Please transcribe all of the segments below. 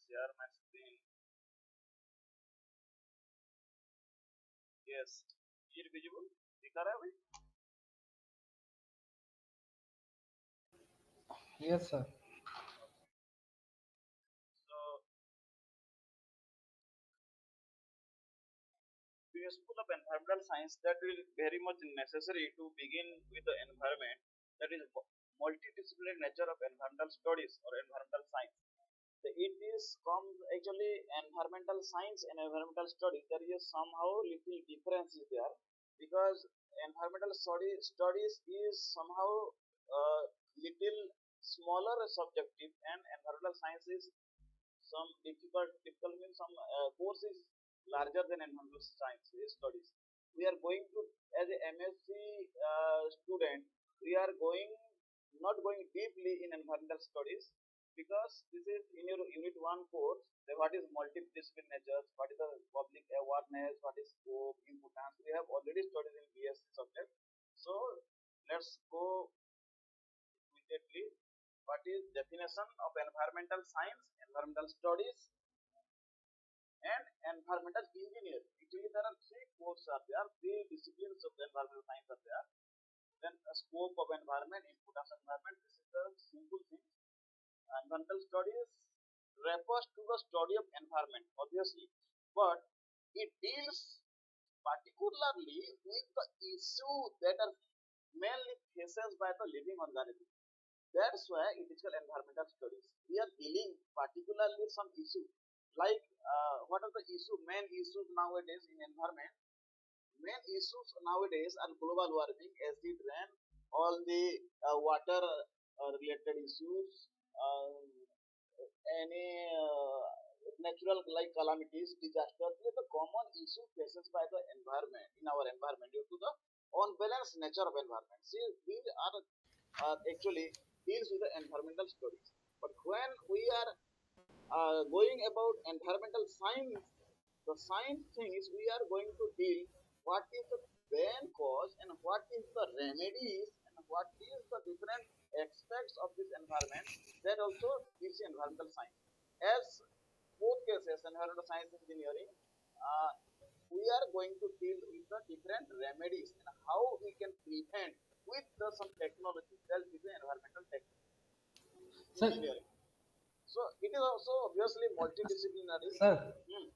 share my screen. Yes. Is it visible? दिखा रहा है भाई? Yes, sir. So, to a school of environmental science that will very much necessary to begin with the environment, that is multidisciplinary nature of environmental studies or environmental science. It is comes actually environmental science and environmental studies. There is somehow little difference is there because environmental studies is somehow little smaller subjective and environmental science is some difficult means some course is larger than environmental science studies. We are going to as a MSc student, we are going not going deeply in environmental studies because this is in your unit 1 course. What is multidisciplinary nature, what is the public awareness, what is scope, importance, we have already studied in BSc subject. So let's go immediately. What is definition of environmental science, environmental studies, and environmental engineering? Actually, there are three courses are there, three disciplines of the environmental science are there. Then a scope of environment, importance of environment. This is the simple thing. Environmental studies refers to the study of environment, obviously, but it deals particularly with the issue that are mainly faces by the living organism. That's why it is called environmental studies. We are dealing particularly some issue like what are the main issues nowadays in environment. Main issues nowadays are global warming, acid rain, all the water related issues, any natural like calamities, disasters. These are the common issue faces by the environment in our environment due to the unbalanced nature of environment. See, these are actually deals with the environmental studies. But when we are going about environmental science, the science thing is we are going to deal what is the main cause and what is the remedies and what is the different aspects of this environment. That also is environmental science. As both cases, environmental science and engineering, uh, we are going to deal with the different remedies and how we can prevent with some technology that is the environmental Sir, engineering. So it is also obviously multidisciplinary. sir, Hmm.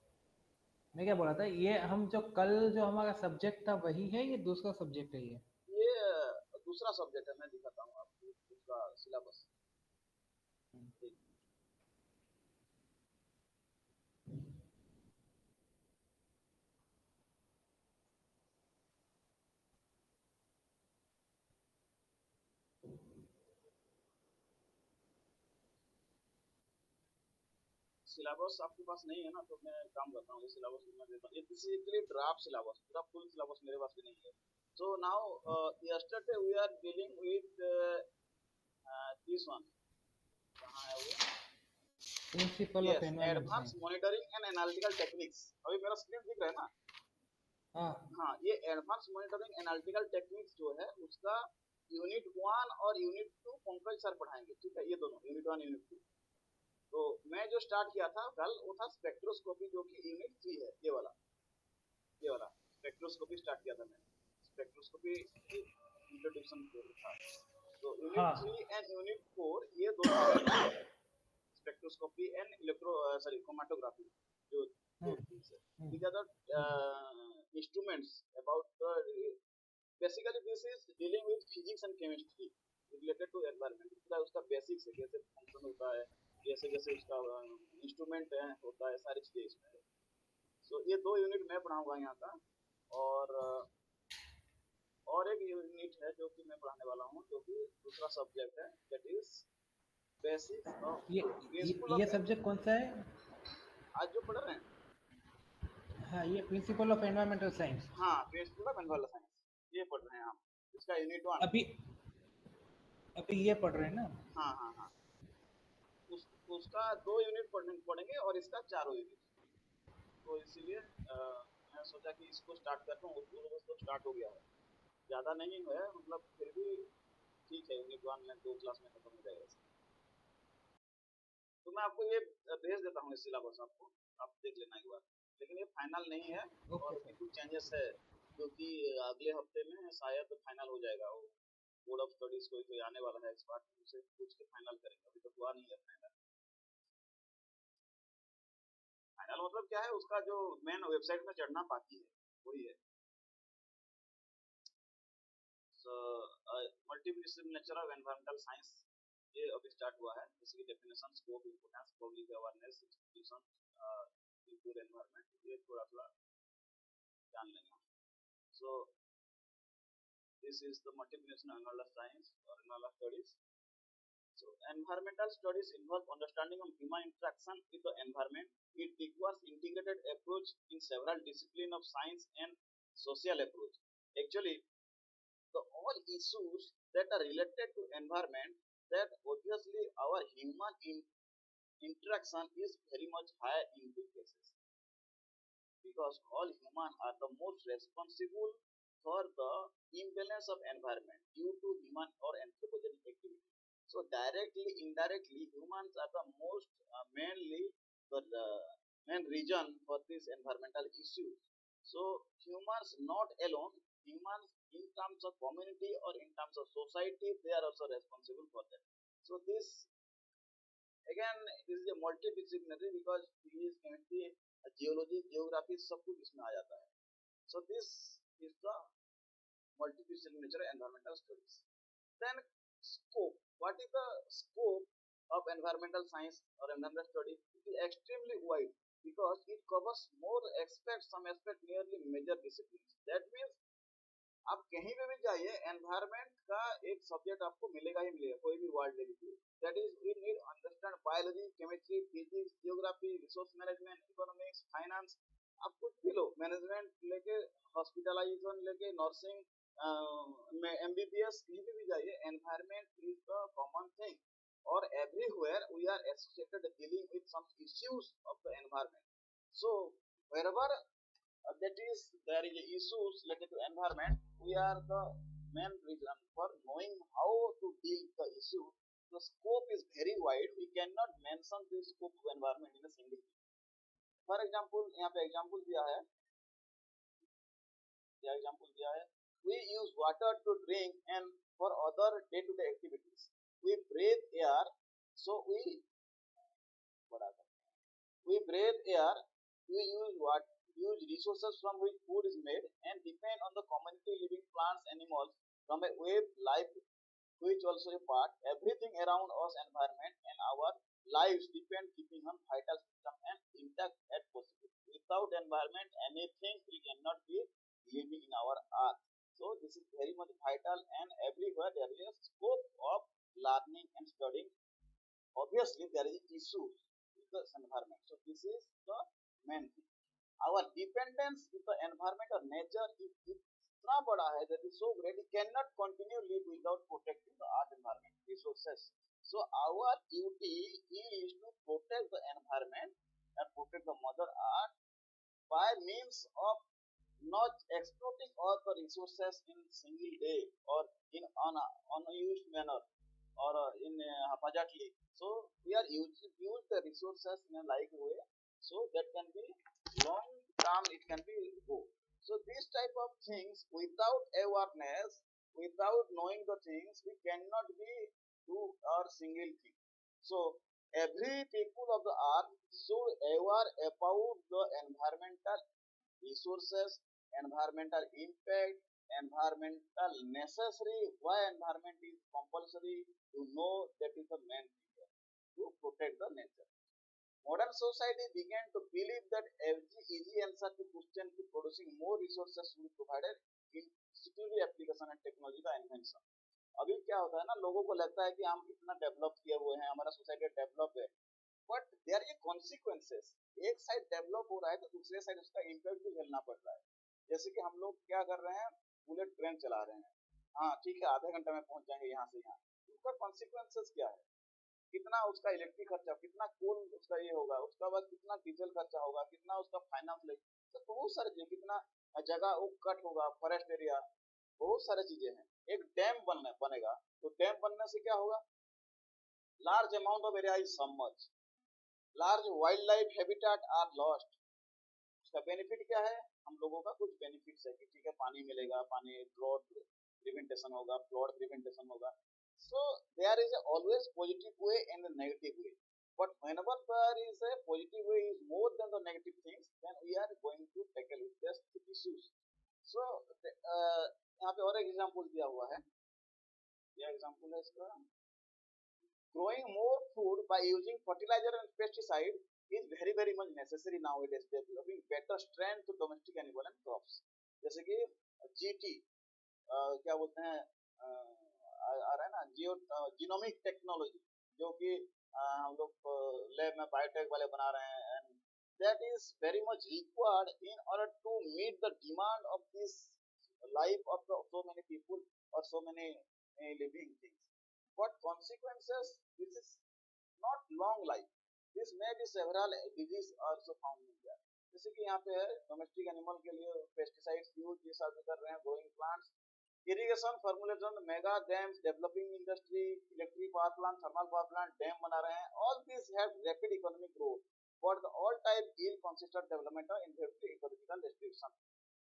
मैं क्या बोल रहा था, ये हम जो कल जो हमारा सब्जेक्ट था वही है, ये दूसरा सब्जेक्ट है ये? ये दूसरा सब्जेक्ट है, मैं दिखाता हूँ आपको उसका सिलेबस। सिलेबस आपके पास नहीं है ना, तो मैं काम करता हूँ, ये सिलेबस मैं देता हूँ। ये बेसिकली ड्राफ्ट सिलेबस, पूरा फुल सिलेबस मेरे पास भी नहीं है। So now yesterday we are dealing with this one. कहाँ है वो? Principle of Yes, environment advanced science. monitoring and analytical techniques. अभी मेरा स्क्रीन दिख रहा है ना? हाँ हाँ, ये एडवांस मॉनिटरिंग एनालिटिकल टेक्निक्स जो है उसका यूनिट 1 और यूनिट 2 पंकज सर पढ़ाएंगे, ठीक है? ये दोनों यूनिट 1 यूनिट 2। तो मैं जो स्टार्ट किया था कल वो था स्पेक्ट्रोस्कोपी, जो कि यूनिट 3 है, ये वाला स्पेक्ट्रोस्कोपी स्टार्ट किया था मैंने। स्पेक्ट्रोस्कोपी इंट्रोडक्शन था। तो यूनिट 3 एंड यूनिट 4 ये दोनों स्पेक्ट्रोस्कोपी एंड क्रोमेटोग्राफी, जो दो थिंग्स है। These are the instruments about the basically this is dealing with physics and chemistry related to environment। उसका बेसिक्स है, कैसे फंक्शन होता है, जैसे जैसे उसका इंस्ट्रूमेंट है होता है, सारी चीजें इसमें है। सो ये दो यूनिट मैं पढ़ाऊंगा यहाँ का। और एक यूनिट है जो कि मैं पढ़ाने वाला हूँ, जो कि दूसरा सब्जेक्ट है, that is basics of principle ये ऑफ। सब्जेक्ट कौन सा है? आज जो पढ़ रहे हैं, हाँ, ये प्रिंसिपल ऑफ एनवायरमेंटल साइंस। हाँ, प्रिंसिपल ऑफ एनवायरमेंटल साइंस, ये पढ़ रहे हैं हम, इसका यूनिट 1। अभी अभी ये पढ़ रहे हैं ना? हाँ हाँ हाँ, उसका 2 यूनिट पढ़ेंगे और इसका 4 यूनिट। तो इसीलिए मैं सोचा कि इसको स्टार्ट करता हूँ, उसको स्टार्ट हो गया है, ज़्यादा नहीं है मतलब, फिर भी ठीक है, यूनिट 1 में 2 क्लास में खत्म हो जाएगा। तो मैं आपको ये भेज देता हूँ सिलेबस, आपको आप देख लेना एक बार, लेकिन ये फाइनल नहीं है ओके और सर। भी कुछ चेंजेस है जो कि अगले हफ्ते में शायद फाइनल हो जाएगा। वो बोर्ड ऑफ स्टडीज कोई आने वाला है इस बार, उनसे पूछ के फाइनल करेंगे, अभी तो हुआ नहीं है फाइनल। फाइनल मतलब क्या है, उसका जो मेन वेबसाइट में चढ़ना बाकी है वही है। So multidisciplinary nature of environmental science ये अभी स्टार्ट हुआ है। इसकी definition, scope, importance, public awareness, institution, good environment, ये थोड़ा थोड़ा जान लेंगे। So this is the multidimensional environmental science or environmental studies. So environmental studies involve understanding of human interaction with the environment. It requires integrated approach in several disciplines of science and social approach. Actually, the all issues that are related to environment, that obviously our human interaction is very much higher in these cases, because all humans are the most responsible for the imbalance of environment due to human or anthropogenic activity. So directly, indirectly, humans are the most mainly the main reason for this environmental issues. So humans not alone, humans in terms of community or in terms of society, they are also responsible for that. So this again, this is a multidisciplinary because physics, chemistry, geology, geography सब कुछ इसमें आ जाता है। So this is the multidisciplinary environmental studies. Then scope. What is the scope of environmental science or environmental study? It is extremely wide because it covers more aspects, some aspect nearly major disciplines. That means आप कहीं पे भी जाइए, environment का एक subject आपको मिलेगा ही मिलेगा, कोई भी वर्ल्ड ले लीजिए। That is we need understand biology, chemistry, physics, geography, resource management, economics, finance, आप कुछ भी लो, मैनेजमेंट लेके हॉस्पिटलाइजेशन लेके नर्सिंग, एमबीबीएस, कहीं भी जाइए, environment is the common thing और everywhere we are associated dealing with some issues of the environment. So wherever that is there is issues related to environment, we are the main reason for knowing how to deal the issue. The scope is very wide, we cannot mention the scope of environment in a single thing. For example, यहाँ पे example दिया है, we use water to drink and for other day to day activities. We breathe air, so we breathe air, we use resources from which food is made and depend on the community living plants, animals from a wave life which also a part. Everything around us, environment and our lives depend keeping on vital system and intact as possible. Without environment, anything we cannot be living in our earth. So this is very much vital, and everywhere there is a scope of learning and studying. Obviously, there is issues with the environment. So this is the main thing. Our dependence with the environment or nature is इतना बड़ा है, that is so great, we cannot continue live without protecting the earth environment resources. So our duty is to protect the environment and protect the mother earth by means of not exploiting all the resources in single day or in unused manner or in haphazardly. So we are use the resources in a like way, so that can be long term, it can be go. So these type of things, without awareness, without knowing the things, we cannot be do our single thing. So every people of the earth should aware about the environmental resources, environmental impact, environmental necessary, why environment is compulsory to know, that is the main thing to protect the nature. Modern society began to believe that every easy answer to question to producing more resources will be provided in security application and technology का invention. अभी क्या होता है ना, लोगों को लगता है कि हम इतना डेवलप किए हुए हैं, हमारा सोसाइटी डेवलप है, बट देयर ये कॉन्सिक्वेंसेस, एक साइड डेवलप हो रहा है तो दूसरे साइड उसका इम्पैक्ट भी झेलना पड़ रहा है। जैसे कि हम लोग क्या कर रहे हैं, बुलेट ट्रेन चला रहे हैं, हाँ ठीक है, आधे घंटे में पहुंच जाएंगे यहाँ से यहाँ, उसका कॉन्सिक्वेंसेस क्या है, कितना उसका इलेक्ट्रिक खर्चा, कितना कोल उसका ये होगा, उसका बाद कितना डीजल खर्चा होगा, कितना उसका फाइनेंस लगे, तो बहुत सारे चीज, कितना जगह वो कट होगा, फॉरेस्ट एरिया, बहुत सारे चीजें हैं। एक डैम बनेगा, तो डैम बनने से क्या होगा, large amount of area is submerge, large wild life habitat are lost. उसका बेनिफिट क्या है? हम लोगों का कुछ बेनिफिट्स है कि ठीक है पानी मिलेगा, पानी ड्रॉट प्रिवेंटेशन होगा, फ्लड प्रिवेंटेशन होगा। So there is a always positive way and a negative way. But whenever there is a positive way is more than the negative things, then we are going to tackle with this issues. So यहाँ पे और एक example दिया हुआ है। यह example है इसका, growing more food by using fertilizer and pesticide is very much necessary nowadays, developing better strength to domestic animal and crops। जैसे कि जीटी क्या बोलते हैं, आ रहा है ना जीनोमिक टेक्नोलॉजी, जो कि हम लोग लैब में बायोटेक वाले बना रहे हैं, and that is very much required in order to meet the demand of this life of so many people or so many living things. What consequences? This is not long life. This may be several disease also found in there। जैसे कि यहाँ पे है domestic animal के लिए pesticides use ये सब कर रहे हैं, growing plants, irrigation formulation, mega dams, developing industry, electric power plant, thermal power plant, dam बना रहे हैं। All this have rapid economic growth, but the all type ill consistent development और inherited ecological restriction।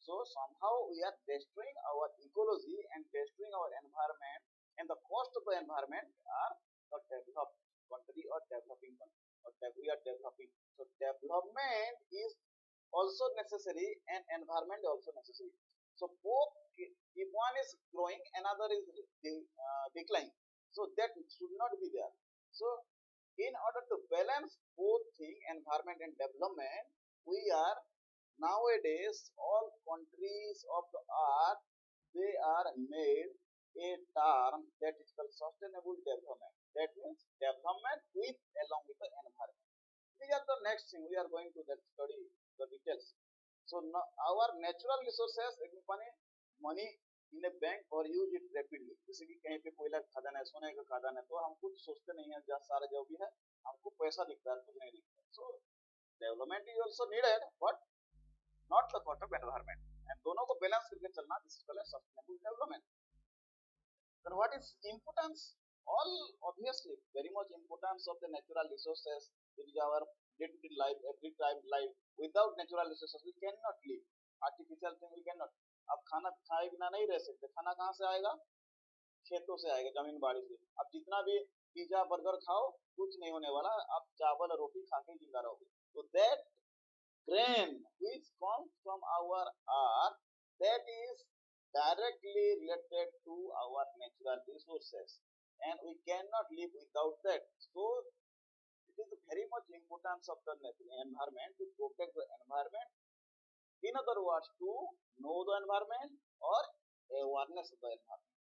So somehow we are destroying our ecology and destroying our environment, and the cost of the environment are the developed country or developing country, or we are developing। So development is also necessary and environment also necessary। So both, if one is growing, another is declining, so that should not be there। So in order to balance both thing, environment and development, we are nowadays all countries of the earth, they are made a term that is called sustainable development। That means development with along with the environment। These are the next thing we are going to that study the details। So now our natural resources money in a bank or use it rapidly। जैसे कि कहीं पे कोयला का खदान है, सोने का खदान है, तो हम कुछ सोचते नहीं है, जहाँ सारा जो भी है हमको पैसा दिखता है, कुछ नहीं दिखता। So development is also needed, but not the cost of environment, and दोनों को बैलेंस करके चलना, this is called sustainable development। Then what is importance? All obviously very much importance of the natural resources। It is our day-to-day life, every time life। Without natural resources we cannot live, artificial thing we cannot। अब खाना खाए बिना नहीं रह सकते, खाना कहाँ से आएगा? खेतों से आएगा, जमीन बाड़ी से। अब जितना भी पिज्जा बर्गर खाओ कुछ नहीं होने वाला, आप चावल और रोटी खा के जिंदा रहोगे। तो that grain which comes from our earth, that is directly related to our natural resources, and we cannot live without that। So it is very much importance of the environment to protect the environment, in other words to know the environment or awareness of the environment।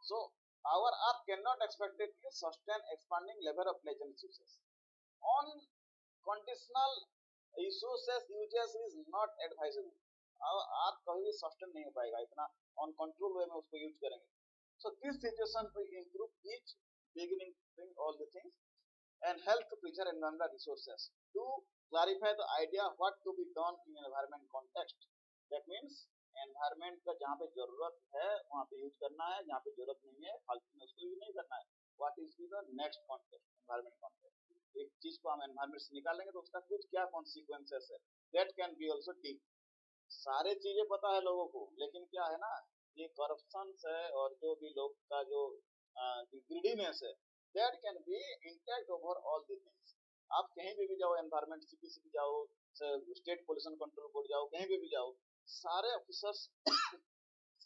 So our earth cannot expectedly sustain expanding level of natural resources on conditional resources uses is not advisable। आप कभी भी sustain नहीं हो पाएगा इतना, on control वे में उसको use करेंगे। So this situation will improve each beginning thing all the things and help to preserve environmental resources। To clarify the idea what to be done in environment context, that means environment का जहाँ पे जरूरत है वहाँ पे use करना है, जहाँ पे जरूरत नहीं है फालतू में उसको यूज नहीं करना है। What is the next context? Environment context। एक चीज को हम एनवायरमेंट से निकालेंगे तो उसका कुछ क्या कॉन्सिक्वेंसेस है, that can B also deep. सारे चीजें पता है लोगों को, लेकिन क्या है ना, ये करप्शन है और जो भी लोग का जो ग्रीडीनेस है, that can B intact over all the things. आप कहीं पे भी जाओ, एनवायरमेंट सीपीसी जाओ, स्टेट पोल्यूशन कंट्रोल बोर्ड जाओ, कहीं पे भी जाओ, सारे ऑफिसर्स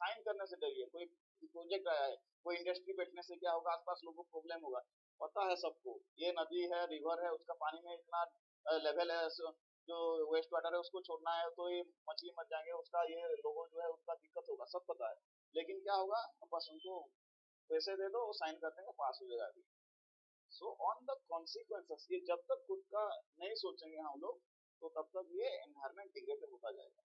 साइन करने से डरिए। कोई प्रोजेक्ट आया है, कोई इंडस्ट्री बैठने से क्या होगा, आसपास लोगों को प्रॉब्लम होगा, पता है सबको। ये नदी है, रिवर है, उसका पानी में इतना लेवल है, जो वेस्ट वाटर है उसको छोड़ना है तो ये मछली मर जाएंगे, उसका ये लोगों जो है उसका दिक्कत होगा, सब पता है। लेकिन क्या होगा, बस उनको पैसे दे दो, वो साइन कर देंगे, पास हो जाएगा अभी। सो ऑन द कॉन्सिक्वेंसेस, ये जब तक खुद का नहीं सोचेंगे हम लोग, तो तब तक ये एनवायरमेंट डिग्रेडेड होता जाएगा।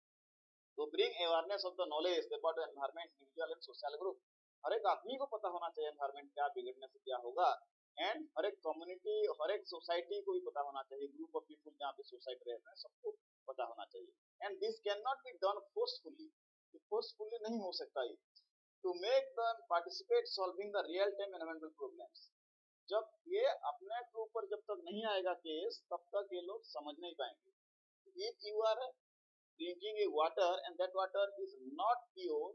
तो bring awareness of the knowledge about environment, individual and social group. हर एक आदमी को पता होना चाहिए एनवायरमेंट क्या बिगड़ने से क्या होगा, एंड हर एक कम्युनिटी, हर एक सोसाइटी को भी पता होना चाहिए, ग्रुप ऑफ पीपल जहाँ पे सोसाइटी रहते हैं सबको पता होना चाहिए। And this can not be done forcefully, forcefully नहीं हो सकता ये। To make them participate solving the real time environmental problems, जब ये अपने के ऊपर जब तक नहीं आएगा केस, तब तक ये लोग समझ नहीं पाएंगे। If you are drinking a water and that water is not pure,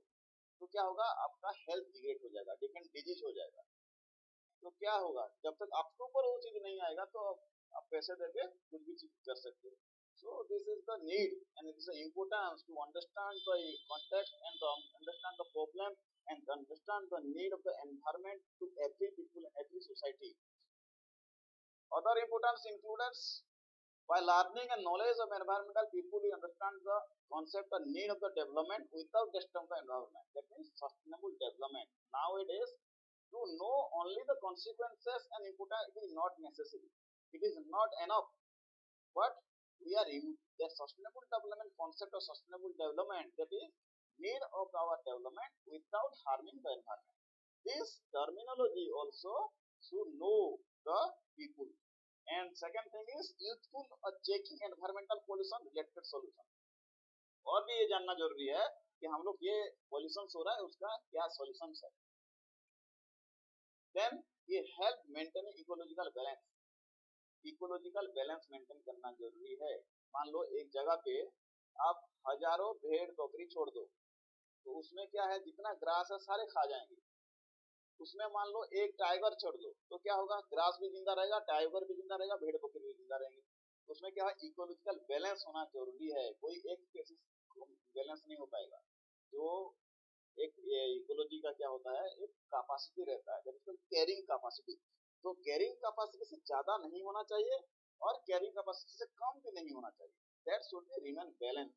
तो क्या होगा, आपका हेल्थ डिग्रेड हो जाएगा, डिफरेंट डिजीज हो जाएगा। तो क्या होगा, जब तक आपके ऊपर वो चीज नहीं आएगा तो आप पैसे देके कुछ भी चीज कर सकते हो। So this is the need and it is the importance to understand the context and to understand the problem and understand the need of the environment to every people and every society. Other importance includes, by learning and knowledge of environmental, people will understand the concept and need of the development without destroying the environment. That means sustainable development. Nowadays, to know only the consequences and importance, it is not necessary. It is not enough. But we are in the sustainable development concept of sustainable development, that is need of our development without harming the environment. This terminology also should know the people. And second thing is useful checking environmental pollution related solution. और भी ये जानना जरूरी है कि हम लोग ये पॉल्यूशन हो रहा है उसका क्या सॉल्यूशन है। Then ये help maintain ecological balance. Ecological balance maintain करना जरूरी है। मान लो एक जगह पे आप हजारों भेड़ बकरी छोड़ दो, तो उसमें क्या है, जितना ग्रास है सारे खा जाएंगे। उसमें मान लो एक टाइगर छोड़ दो, तो क्या होगा, ग्रास भी जिंदा रहेगा, टाइगर भी जिंदा रहेगा, भेड़ बकरी भी जिंदा रहेंगे। उसमें क्या है, इकोलॉजिकल बैलेंस होना जरूरी है। कोई एक स्पीशीज बैलेंस नहीं हो पाएगा। जो एक इकोलॉजी का क्या होता है, एक कैपेसिटी रहता है, जैसे कैरिंग कैपेसिटी। तो कैरिंग कैपेसिटी से ज्यादा नहीं होना चाहिए और कैरिंग कैपेसिटी से कम भी नहीं होना चाहिए। That should be remain balance.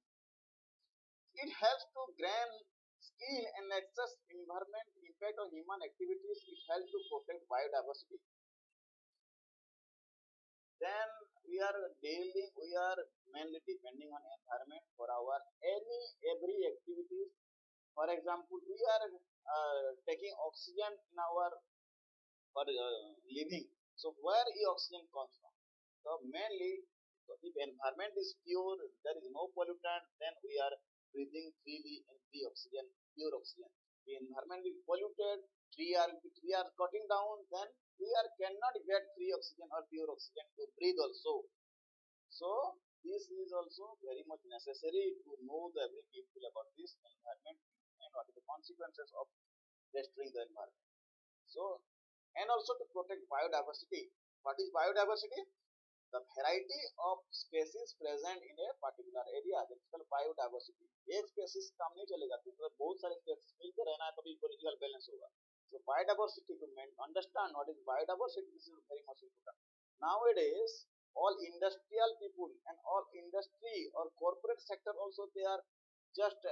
It helps to grain skill and access environment impact on human activities. It helps to protect biodiversity. Then we are mainly depending on environment for our every activities. For example, we are taking oxygen in our for living. So where the oxygen comes from? So mainly, if environment is pure, there is no pollutant, then we are breathing freely and free oxygen, pure oxygen. The environment is polluted, tree are cutting down, then we cannot get free oxygen or pure oxygen to breathe also. So this is also very much necessary to know the every people about this environment and what are the consequences of destroying the environment. So, and also to protect biodiversity. What is biodiversity? The variety of species present in a particular area, that is called biodiversity. एक species काम नहीं चलेगा, तो बहुत सारे species मिलकर रहना है तभी ecological balance होगा. So biodiversity, to understand what is biodiversity, this is very much important. Nowadays, all industrial people and all industry or corporate sector also, they are just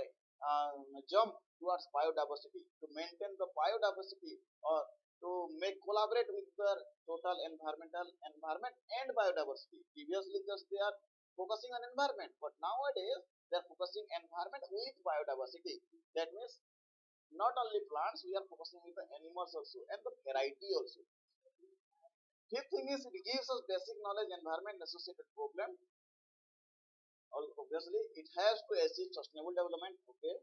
jump towards biodiversity to maintain the biodiversity or to make collaborate with the total environment and biodiversity. Previously, just they are focusing on environment, but nowadays they are focusing environment with biodiversity. That means not only plants, we are focusing with the animals also and the variety also. Fifth thing is, it gives us basic knowledge environment associated problem. Obviously, it has to achieve sustainable development. Okay.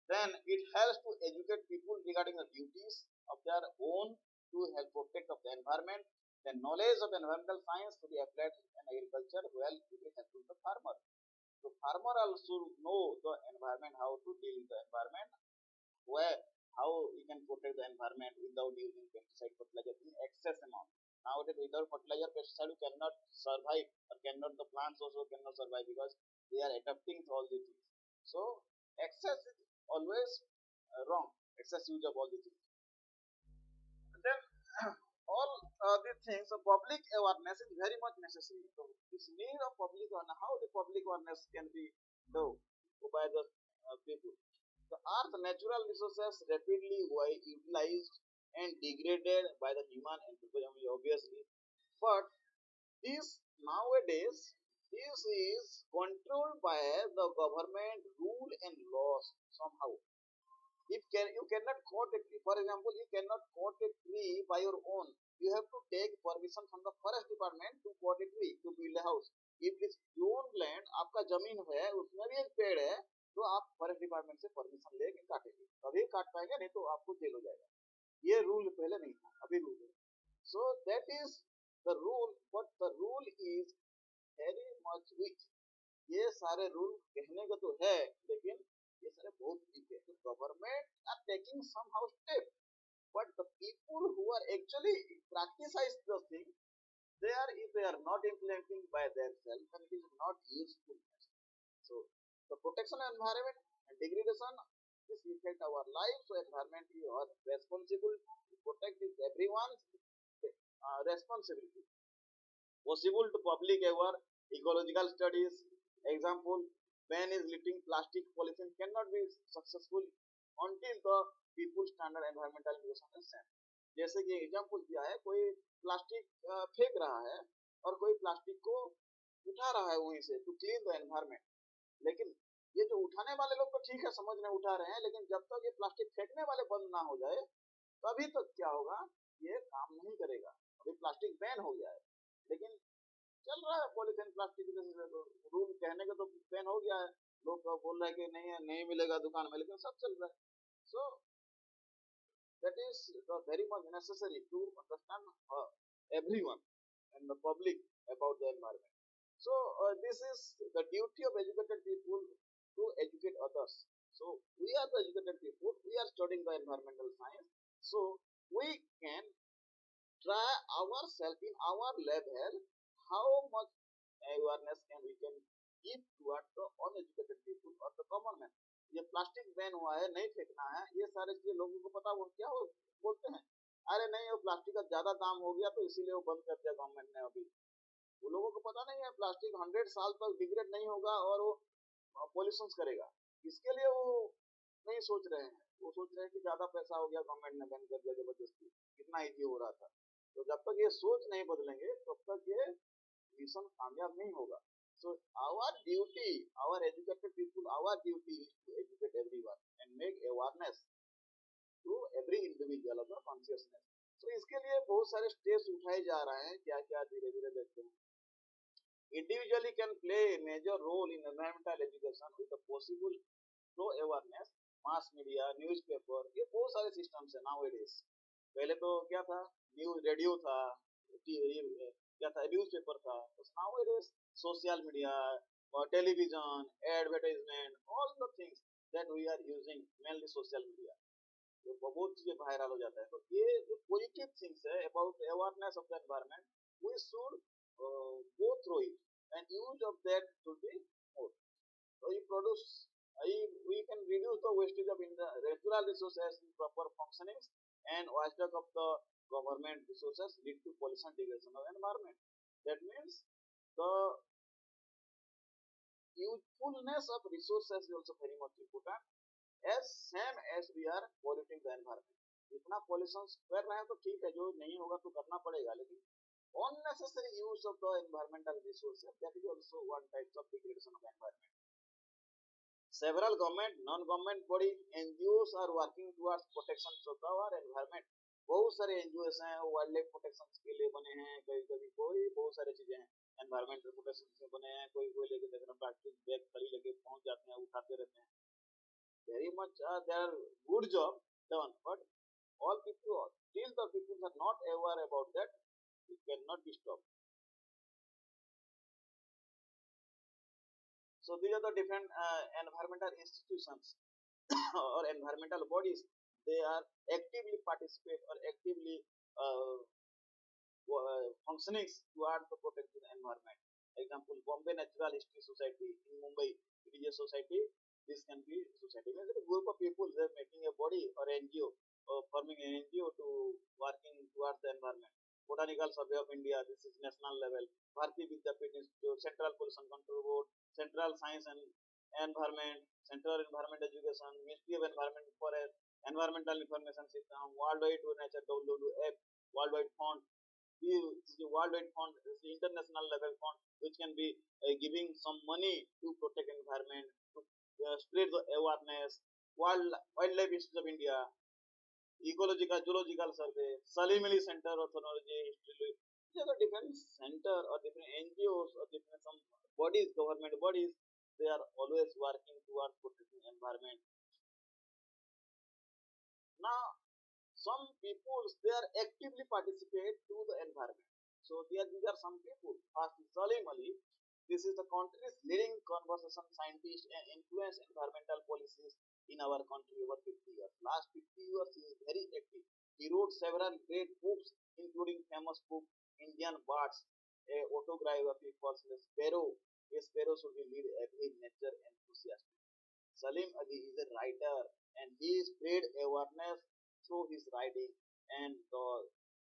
Then it helps to educate people regarding the duties of their own to help protect of the environment. The knowledge of environmental science to be applied in agriculture well to be helpful to the farmer. So farmer also know the environment, how to deal with the environment, where how we can protect the environment without using pesticide fertilizer in excess amount. Nowadays, without fertilizer pesticide, we cannot survive, or cannot, the plants also cannot survive because they are adapting to all these things. So excess is always wrong, excess use of all these things. Then all these things, so public awareness is very much necessary. So this need of public awareness, how the public awareness can be done by the people. The earth natural resources rapidly utilized and degraded by the human anthropology, obviously. But this nowadays, this is controlled by the government rule and laws somehow. You cannot cut a tree. For example, you cannot cut a tree by your own. You have to take permission from the forest department to cut a tree to build a house. If it's your own land, आपका जमीन है, उसमें भी एक पेड़ है, तो आप फॉरेस्ट डिपार्टमेंट से परमिशन लेके काटेंगे, तभी काट पाएंगे, नहीं तो आपको जेल हो जाएगा. ये रूल पहले नहीं था, अभी रूल है. So that is the rule, but the rule is very much weak. ये सारे रूल कहने को तो है, लेकिन ये सारे बहुत वीक है. तो government are taking some how step, but the people who are actually practicing the thing, they are, if they are not implementing by themselves, then it is not useful. So the protection of environment and degradation, this affect our life. So environment is responsible to protect is everyone's responsibility. Possible to public aware ecological studies. Example, ban is lifting plastic polythene cannot be successful until the people standard environmental education is set. जैसे कि example दिया है, कोई plastic फेंक रहा है और कोई प्लास्टिक को उठा रहा है वहीं से टू क्लीन द एनवायरमेंट. लेकिन ये जो उठाने वाले लोग तो ठीक है, समझ में उठा रहे हैं, लेकिन जब तक ये प्लास्टिक फेंकने वाले बंद ना हो जाए तभी तक क्या होगा, ये काम नहीं करेगा. अभी प्लास्टिक बैन हो गया है, लेकिन चल रहा है पॉलीथीन प्लास्टिक. रूल कहने का तो बैन हो गया है, लोग बोल रहे हैं कि नहीं है, नहीं मिलेगा दुकान में, लेकिन सब चल रहा है. सो that is very much necessary to understand everyone and the public about the environment. So this is the duty of educated people to educate others. So we are the educated people, we are studying the environmental science, so we can try ourselves in our level how much awareness we can give towards the uneducated people or the common man. ये plastic ban हुआ है, नहीं फेंकना है, ये सारे चीजें लोगों को पता, वो क्या हो बोलते हैं, अरे नहीं वो प्लास्टिक का ज्यादा दाम हो गया तो इसीलिए वो बंद कर दिया गवर्नमेंट ने. अभी वो लोगों को पता नहीं है प्लास्टिक 100 साल तक डिग्रेड नहीं होगा और वो पॉल्यूशन करेगा. इसके लिए वो नहीं सोच रहे हैं, वो सोच रहे हैं कि ज्यादा पैसा हो गया, गवर्नमेंट ने बैन कर दिया जबरदस्ती, कितना इजी हो रहा था. तो जब तक ये सोच नहीं बदलेंगे तब तक ये मिशन कामयाब नहीं होगा. So our duty, our educated people, our duty is to educate everyone and make awareness to every individual of the consciousness. So इसके लिए बहुत सारे स्टेप्स उठाए जा रहे हैं, क्या क्या धीरे धीरे देखते हैं. Individually can play a major role in environmental education with the possible through awareness, mass media, newspaper, ये बहुत सारे सिस्टम्स है nowadays. पहले तो क्या था, न्यूज रेडियो था, क्या था, न्यूज़पेपर था. nowadays social media, television, advertisement, all the things that we are using, mainly social media, तो बहुत चीजें वायरल हो जाता है. तो ये जो पॉजिटिव थिंग्स है about awareness of the environment, we should go through it and use of that should be more. So we produce, we can reduce the wastage of natural resources in proper functioning, and wastage of the government resources lead to pollution, degradation of environment. That means the usefulness of resources is also very much important, as same as we are polluting the environment. इतना pollution कर रहे हैं तो ठीक है, जो नहीं होगा तो करना पड़ेगा, लेकिन unnecessary use of the environmental resources, that is also one type of degradation of environment. Several government, non-government body, NGOs are working towards protection of our environment. बहुत सारे एनजीओस हैं, वाइल्ड लाइफ प्रोटेक्शन के लिए बने हैं, कभी कभी कोई बहुत सारे चीजें हैं एनवायरमेंटल प्रोटेक्शन से बने हैं. कोई कोई लेके देखना प्लास्टिक बैग खाली लेके पहुंच जाते हैं, उठाते रहते हैं. Very much they are good job done, but all people, till the people are not aware about that, it cannot be stopped. So these are the different environmental institutions or environmental bodies. They are actively participate or actively functioning towards the protecting the environment. Example, Bombay Natural History Society in Mumbai, it is a society. This can be society. Means a group of people, they are making a body or NGO, forming an NGO to working towards the environment. Botanical Survey of India, this is national level. Bharati Vidyapit Institute, Central Pollution Control Board, Central Science and Environment, Central Environment Education, Ministry of Environment and Forest, Environmental Information System, Worldwide Nature WWF, Worldwide Fund. The Worldwide Fund is the international level fund which can be giving some money to protect environment, to spread the awareness. Wildlife Institute of India, Ecological Zoological Survey, Salim Ali Center of Ethnology, History. These are the different center or different NGOs or different some bodies, government bodies. They are always working towards protecting environment. Now, some people they are actively participate to the environment. So these are some people. First is Salim Ali. This is the country's leading conservation scientist and influence environmental policies in our country over 50 years. Last 50 years he is very active. He wrote several great books, including famous book Indian Birds, a autobiography for the sparrow. A sparrow should be lead every nature enthusiast. Salim Ali is a writer and he spread awareness through his writing and the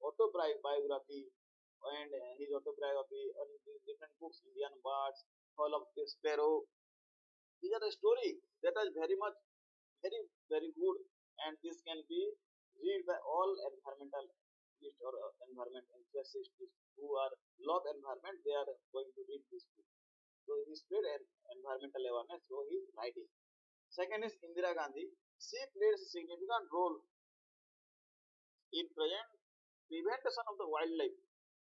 autobiography and his autobiography and these different books, Indian Birds, Fall of the Sparrow. These are a story that is very much, very good, and this can be read by all environmentalists or environment enthusiasts who are love environment. They are going to read this book. So he spread an environmental awareness through his writing. Second is Indira Gandhi. She played a significant role in prevention of the wildlife.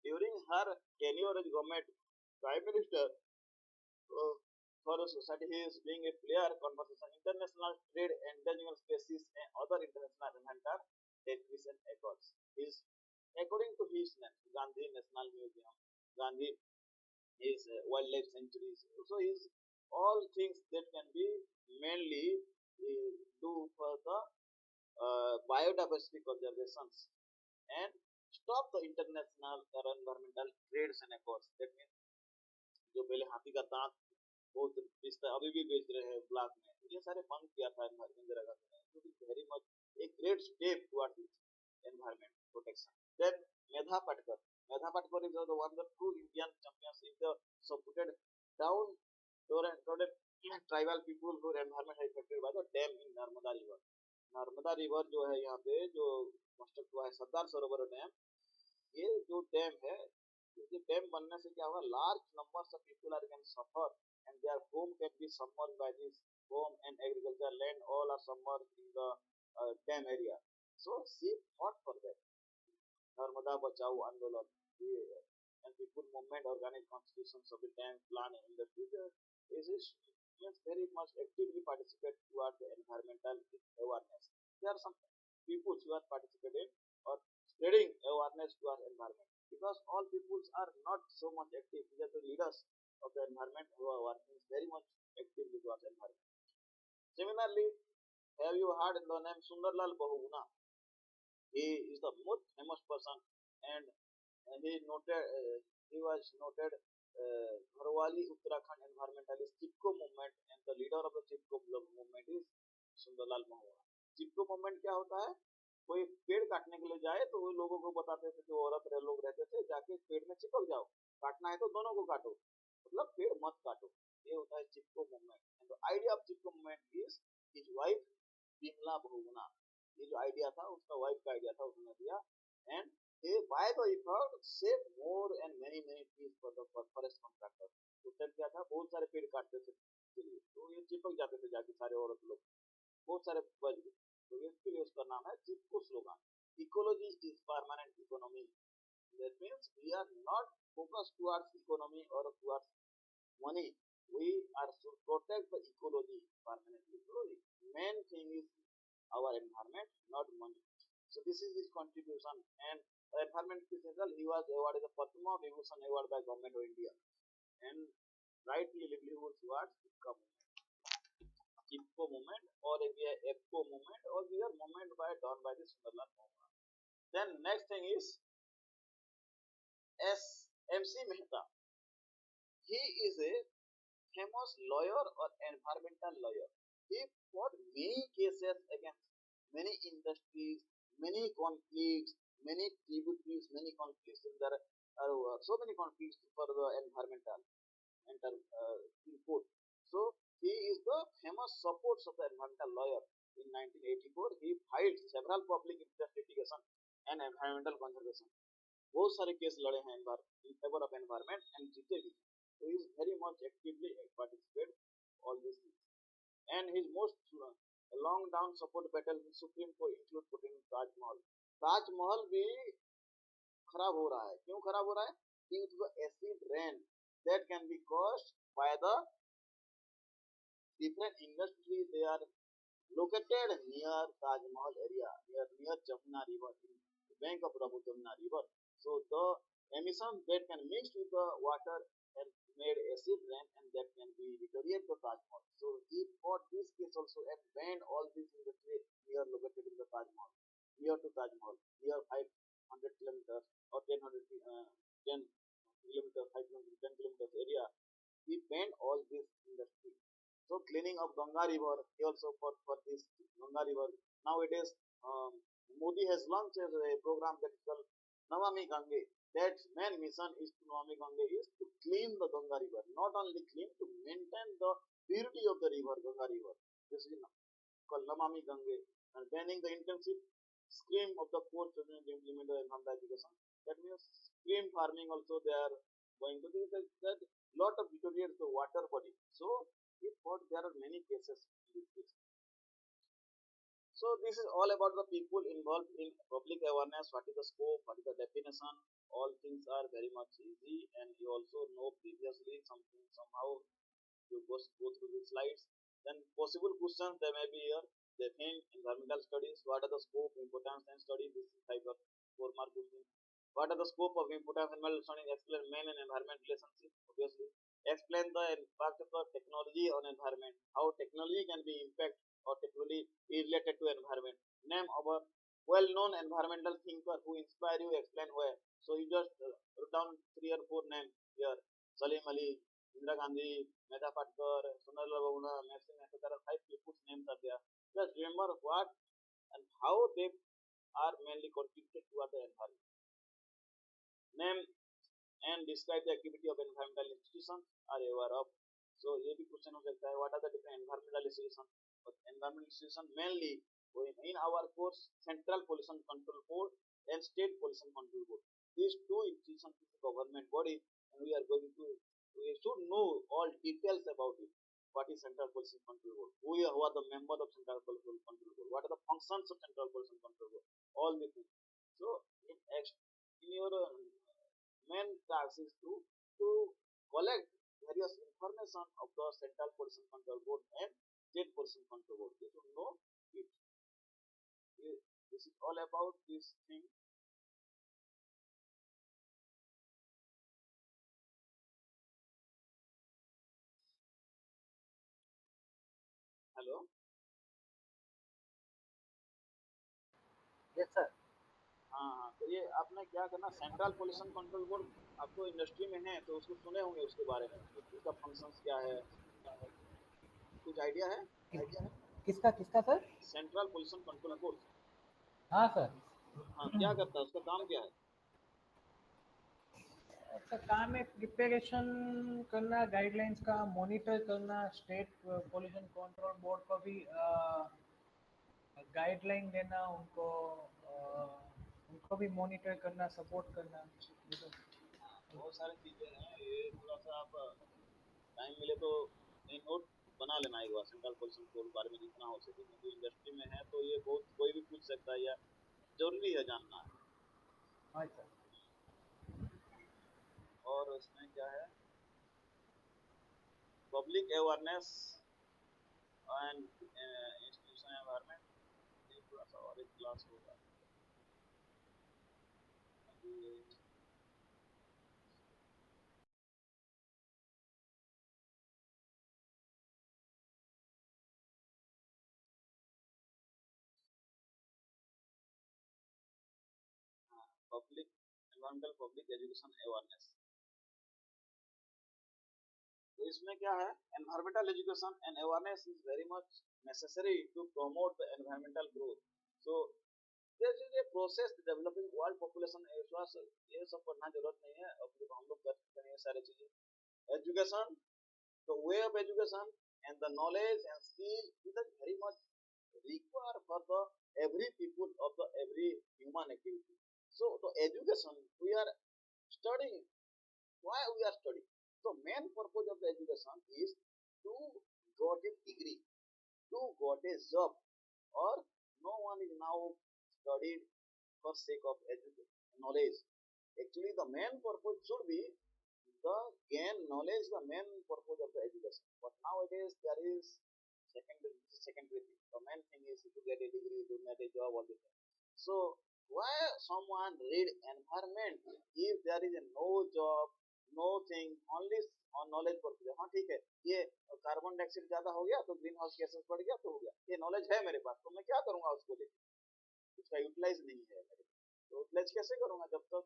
During her tenure as government prime minister for a society, he is being a player conversation, international trade, endangered species, and other international environmental declaration accords. His, according to his name, Gandhi National Museum, Gandhi is wildlife sanctuaries. So is all things that can be mainly do for the biodiversity conservations and stop the international environmental trades and accords. That means जो पहले हाथी का दांत बहुत बेचता है, अभी भी बेच रहे हैं ब्लॉक में, ये सारे बंद किया था इंदिरा गांधी ने, जो कि very much a great step towards environment protection. Then Medha Patkar. Medha Patkar is the one of the true Indian champions in the supported down tribal people whose environment is affected by the dam in Narmada River. Narmada river जो है यहाँ पे जो construct हुआ है Sardar Sarovar dam, ये जो dam है, ये डैम बनने से क्या होगा, large numbers of people are can suffer and their home can be submerged by this home and agriculture land all are submerged in the dam area. So she fought for that Narmada Bachao Andolan and people movement organized constitutions of the dam plan in the future. This is very much actively participate towards the environmental awareness. There are some people who are participating or spreading awareness towards environment, because all peoples are not so much active. These are the leaders of the environment who are working very much actively towards environment. Similarly, have you heard the name Sundarlal Bahuguna? He is the most famous person, and he noted he was noted Gharwali Uttarakhand environmentalist Chipko movement, and the leader of the Chipko movement is Sundarlal Bahuguna. Chipko movement क्या होता है, कोई पेड़ काटने के लिए जाए तो वो लोगों को बताते थे, जो औरत लोग रहते थे, जाके पेड़ में चिपक जाओ, काटना है तो दोनों को काटो, मतलब पेड़ मत काटो. ये होता है Chipko movement. And the idea of Chipko movement is his wife Bimla Bahuguna. ये जो आइडिया था उसका वाइफ का आइडिया था, उसने दिया. And by the effort save more and many trees for the forest contractor. उससे क्या था, बहुत सारे पेड़ काटते थे तो ये चिपक जाते थे जाके सारे औरत लोग, बहुत सारे बच गए. तो इसके लिए उसका नाम है Chipko slogan. Ecology is permanent economy. That means we are not focused towards economy or towards money. We are to protect the ecology permanently. So the main thing is our environment, not money. So this is his contribution. And environment physical, he was awarded the Padma Vibhushan Award by Government of India, and rightly livelihoods towards IPCA movement, IPCO movement, or EPCO movement, or these are movement done by the Sundarlal Bahuguna. Then next thing is S.M.C. Mehta. He is a famous lawyer or environmental lawyer. He fought many cases against many industries, many conflicts, many tributaries, many conflicts in there are so many conflicts for the environmental input. So he is the famous supports of the environmental lawyer. In 1984, he filed several public interest litigation and environmental conservation. बहुत सारे case लड़े हैं in favor of environment and जीते भी. So he is very much actively participate all these things. And his most long down support battle in Supreme Court include putting Taj Mahal. Taj Mahal भी खराब हो रहा है. क्यों खराब हो रहा है? Due to the acid rain that can be caused by the different industries they are located near Taj Mahal area, near Jamuna River, in the bank of Rabu Jamuna River. So the emission that can mix with the water and made acid rain, and that can be deteriorate the Taj Mahal. So he fought this case also and banned all this industry near located in the Taj Mahal, near to Taj Mahal, near 500 kilometers or 10 kilometers, 5 kilometers, 10 kilometers area. He banned all this industry. So cleaning of Ganga River, he also fought for this Ganga River. Nowadays, Modi has launched a program that is called Namami Gange. That main mission is to Namami Gange is to clean the Ganga River. Not only clean, to maintain the purity of the river, Ganga River. This is called Namami Gange. And banning the intensive stream of the poor children to implement the environmental education. That means stream farming also they are going to do that lot of deteriorates the water body. So if what there are many cases in this case. So this is all about the people involved in public awareness. What is the scope? What is the definition? All things are very much easy, and you also know previously something somehow you go through the slides. Then possible questions they may be here. They think environmental studies. What are the scope, importance, and study? This is type of 4 mark question. What are the scope of importance and understanding? Explain man and environment relationship. Obviously, explain the impact of the technology on environment. How technology can be impact or technology is related to environment. Name our well-known environmental thinker who inspire you. Explain where. So you just wrote down 3 or 4 names here. Salim Ali, Indira Gandhi, Mehta Patkar, Sundarlal Bahuna, Maxim Mehta. There are 5 people's names are there. Just remember what and how they are mainly contributed to the environment. Name and describe the activity of environmental institutions are aware of. So ये भी question हो सकता है what are the different environmental institutions? But environmental institutions mainly in our course Central Pollution Control Board and State Pollution Control Board. These two institutions is a government body, and we should know all details about it. What is Central Pollution Control Board? Who are the members of Central Pollution Control Board? What are the functions of Central Pollution Control Board? All these things. So in your main task is to collect various information of the Central Pollution Control Board and State Pollution Control Board. You should know it. This is all about this thing. Hello. Yes, sir. हाँ, तो ये आपने क्या करना, central pollution control board आपको industry में है तो उसको सुने होंगे उसके बारे में, उसका फंक्शंस क्या है, कुछ आइडिया है? किसका किसका sir? Central pollution control board. हाँ सर। हाँ, क्या करता है, उसका काम क्या है? उसका काम है प्रिपरेशन करना, गाइडलाइंस का मॉनिटर करना, स्टेट पोल्यूशन कंट्रोल बोर्ड को भी गाइडलाइन देना, उनको भी मॉनिटर करना, सपोर्ट करना। बहुत सारी चीजें हैं, ये थोड़ा सा आप टाइम मिले तो नोट बना लेना एक बार, सेंट्रल पोल्यूशन बोर्ड के बारे में जितना हो सके, क्योंकि इंडस्ट्री में है तो ये बहुत कोई भी पूछ सकता है या जरूरी है जानना। अच्छा। और उसमें क्या है, public awareness and institution environment, ये थोड़ा सा और एक क्लास होगा। Public environmental public education awareness, तो इसमें क्या है, environmental education and awareness is very much necessary to promote the environmental growth. So this is a process developing world population, ये सब पढ़ना जरूरत नहीं है, अब हम लोग कर सकते हैं ये सारी चीजें। Education, the way of education and the knowledge and skill is a very much required for the every people of the every human activity. So the education we are studying, why we are studying? So main purpose of the education is to got a degree, to got a job, or no one is now studied for sake of education knowledge. Actually the main purpose should be the gain knowledge, the main purpose of the education. But nowadays there is secondary thing. The main thing is to get a degree, to get a job, all this. So why someone read environment if there is a no job, no thing, only on knowledge purpose? हाँ ठीक है, ये carbon dioxide ज्यादा हो गया तो green house gases बढ़ गया तो हो गया, ये नॉलेज है मेरे पास, तो मैं क्या करूंगा उसको लेकर? उसका यूटिलाइज नहीं है मेरे पास, तो यूटिलाइज कैसे करूंगा जब तक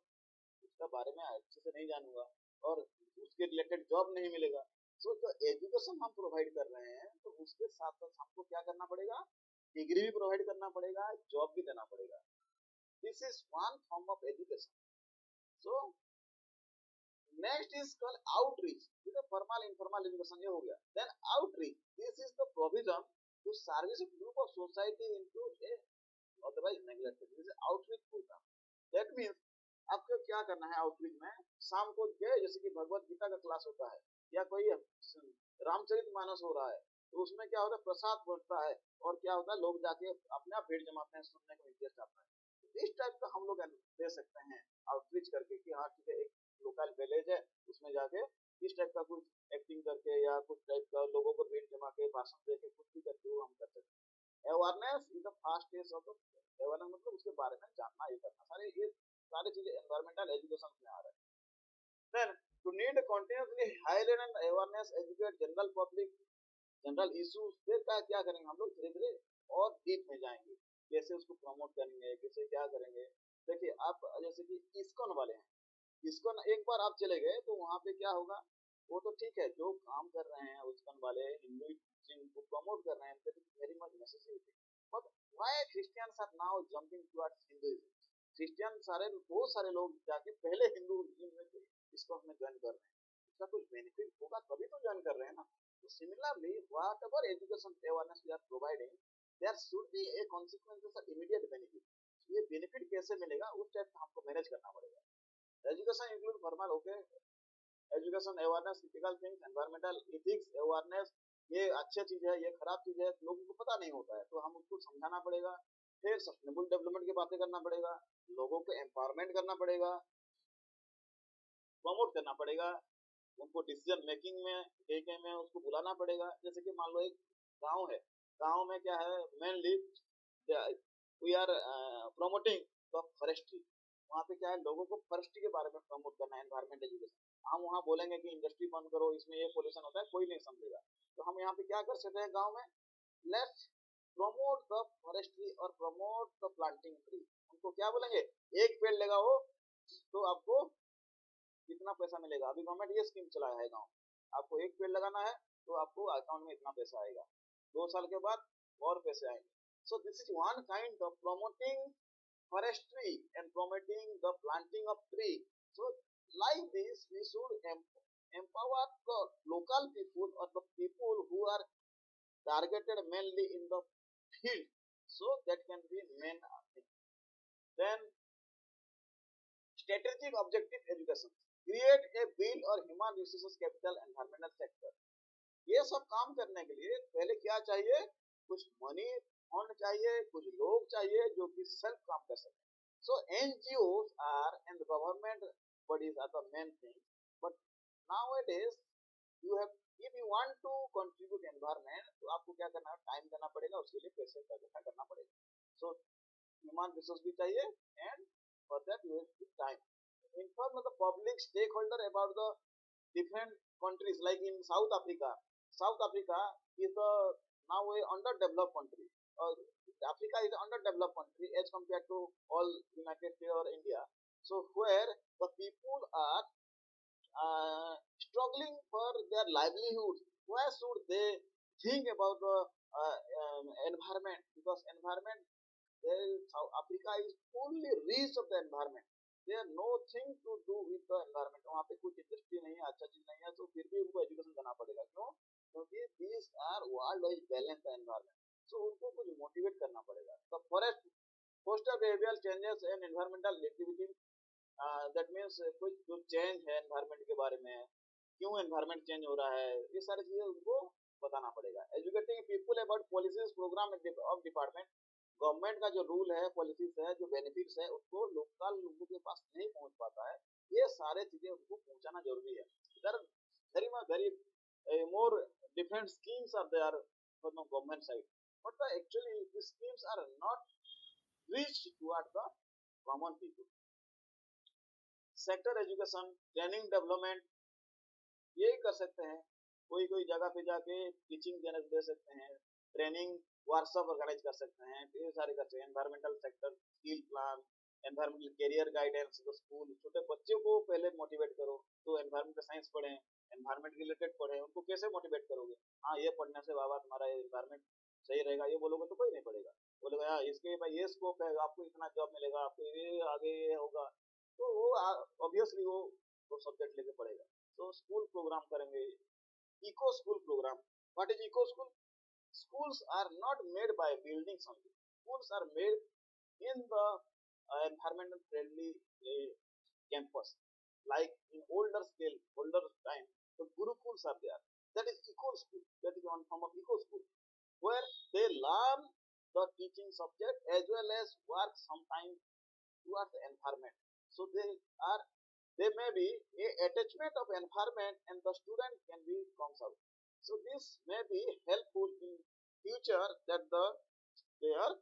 उसका बारे में अच्छे से नहीं जानूंगा और उसके रिलेटेड जॉब नहीं मिलेगा। सो तो एजुकेशन हम प्रोवाइड कर रहे हैं, तो उसके साथ साथ हमको क्या करना पड़ेगा? डिग्री भी प्रोवाइड करना पड़ेगा, जॉब भी देना पड़ेगा। This is one form of education. So next is called outreach. ये तो फॉर्मल इनफॉर्मल एजुकेशन ये हो गया। Then outreach, this is the provision to service a group of society into a otherwise neglected. This is outreach program. That means आपको क्या करना है outreach में? शाम को गए, जैसे कि भगवत गीता का क्लास होता है या कोई रामचरित मानस हो रहा है, तो उसमें क्या होता है? प्रसाद बढ़ता है और क्या होता है? लोग जाके अपने आप भीड़ जमाते हैं, सुनने को इंटरेस्ट आता है। तो इस टाइप का हम लोग दे सकते हैं आउटरीच करके कि हाँ ठीक है, एक लोकल विलेज है, उसमें जाके इस टाइप का कुछ एक्टिंग करके या कुछ टाइप का लोगों को भीड़ जमा के भाषण दे के कुछ भी करके वो हम कर सकते हैं। Awareness is the first stage of the awareness, मतलब उसके बारे में जानना, ये करना, सारे ये सारी चीजें एनवायरमेंटल एजुकेशन में आ रहा है। Then to need continuously highlight and awareness, educate general public, general issues, फिर क्या करेंगे हम लोग? धीरे धीरे और डीप में जाएंगे, कैसे उसको प्रमोट करेंगे, कैसे क्या करेंगे। देखिए आप जैसे कि इस्कॉन वाले हैं, इस्कॉन एक बार आप चले गए तो वहाँ पे क्या होगा? वो तो ठीक है, जो काम कर रहे हैं इस्कॉन वाले, हिंदू को प्रमोट कर रहे हैं, that is very much necessary, but why Christians are now jumping towards Hinduism? Christian बहुत सारे लोग जाके पहले हिंदू में इसको हमें ज्वाइन कर रहे हैं, उसका कुछ बेनिफिट होगा तभी तो ज्वाइन कर रहे हैं ना। तो similarly whatever education awareness we are providing, there should be a consequences or immediate benefit. ये बेनिफिट कैसे मिलेगा उस टाइप का हमको मैनेज करना पड़ेगा। Education include formal, okay, education awareness, critical things, environmental ethics awareness, ये अच्छी चीज है, ये खराब चीज है, लोगों को पता नहीं होता है तो हम उसको समझाना पड़ेगा। फिर सस्टेनेबल डेवलपमेंट की बातें करना पड़ेगा, लोगों को एम्पावरमेंट करना पड़ेगा, प्रमोट करना पड़ेगा, उनको डिसीजन मेकिंग में उसको बुलाना पड़ेगा। जैसे कि मान लो एक गांव है, गांव में क्या है? Mainly we are promoting the forestry. वहाँ पे क्या है? लोगों को फॉरेस्ट्री के बारे में प्रमोट करना है, एनवायरमेंट एजुकेशन। हम वहाँ बोलेंगे कि इंडस्ट्री बंद करो, इसमें ये पोल्यूशन होता है, कोई नहीं समझेगा। तो हम यहाँ पे क्या कर सकते हैं गाँव में? लेट्स प्रमोट द फॉरेस्ट्री और प्रमोट द प्लांटिंग ट्री। उनको क्या बोलेंगे? एक पेड़ लगाओ तो आपको कितना पैसा मिलेगा। अभी गवर्नमेंट ये स्कीम चलाया है, गाँव आपको एक पेड़ लगाना है तो आपको अकाउंट में इतना पैसा आएगा, 2 साल के बाद और पैसे आएंगे। सो this is one kind of promoting forestry and promoting the planting of tree. So like this we should empower the local people or the people who are targeted mainly in the field, so that can be main thing. Then strategic objective education, create a bill or human resources capital environmental sector। ये सब काम करने के लिए पहले क्या चाहिए? कुछ मनी फंड चाहिए, कुछ लोग चाहिए जो कि सेल्फ काम कर सके। सो NGOs are and the government bodies are the main thing, but nowadays you have, if you want to contribute environment, तो आपको क्या करना है? टाइम देना पड़ेगा, उसके लिए पैसे का इकट्ठा करना पड़ेगा। सो ह्यूमन रिसोर्स भी चाहिए and for that you have time. Inform the public stakeholder about the different countries, like in South Africa. South Africa is the now a underdeveloped country. Africa is an underdeveloped country as compared to all United States or India. So where the people are struggling for their livelihood, where should they think about the environment? Because environment, South Africa is fully rich of the environment. There are nothing to do with the environment. वहाँ पे कुछ industry नहीं है, अच्छा चीज नहीं है, तो फिर भी उनको एजुकेशन देना पड़ेगा। क्यों? क्योंकि these are world wide balance the environment. So उनको कुछ मोटिवेट करना पड़ेगा। तो forest foster behavioral changes and environmental activity, that means कुछ जो चेंज है एनवायरमेंट के बारे में, क्यों एनवायरमेंट चेंज हो रहा है, ये सारी चीजें उनको बताना पड़ेगा। Educating people about policies program of department, government का जो रूल है, पॉलिसीज है, जो बेनिफिट्स है, उसको लोकल लोगों के पास नहीं पहुंच पाता है, ये सारे चीजें उनको पहुंचाना जरूरी है। Very more different schemes are there from the government side. But actually, these schemes are not reached toward the common people. Sector education, training development, यही कर सकते हैं. कोई कोई जगह पे जाके टीचिंग देने दे सकते हैं, ट्रेनिंग वर्कशॉप ऑर्गेनाइज कर सकते हैं, ढेर सारे कर सकते हैं. Environmental sector, skill plan, environmental career guidance. तो स्कूल छोटे बच्चों को पहले मोटिवेट करो, तो एनवायरमेंटल साइंस पढ़ें, एनवायरमेंट रिलेटेड पढ़ें. उनको कैसे मोटिवेट करोगे? हाँ, ये पढ़ने से बाबा तुम्हारा एनवायरमेंट सही रहेगा, ये बोलोगे तो कोई नहीं पढ़ेगा. बोलेगा यार इसके भाई ये स्कोप है, आपको इतना जॉब मिलेगा, आपको ये आगे ये होगा, तो वो ऑब्वियसली वो सब्जेक्ट लेके पढ़ेगा. तो स्कूल प्रोग्राम करेंगे, eco school program. What is eco school? Schools are not made by buildings only. Schools are made in the environmental friendly campus. Like in older scale, older time, the gurukuls are there. That is eco school. That is one form of eco school, where they learn the teaching subject as well as work sometimes towards the environment. So they may be a attachment of environment and the student can be conserved. So this may be helpful in future that they are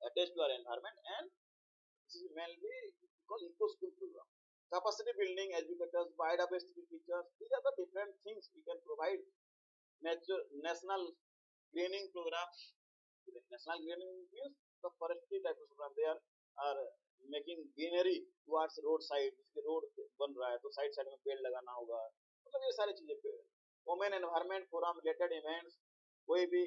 attached to our environment, and this is mainly called eco school program. Capacity building, educators, biodiversity teachers, these are the different things we can provide. National greening program. National greening means the forestry type of program. They are making greenery towards road side. Road बन रहा है तो side side में पेड़ लगाना होगा. मतलब ये सारी चीजें पेड़. Women environment forum related events, कोई भी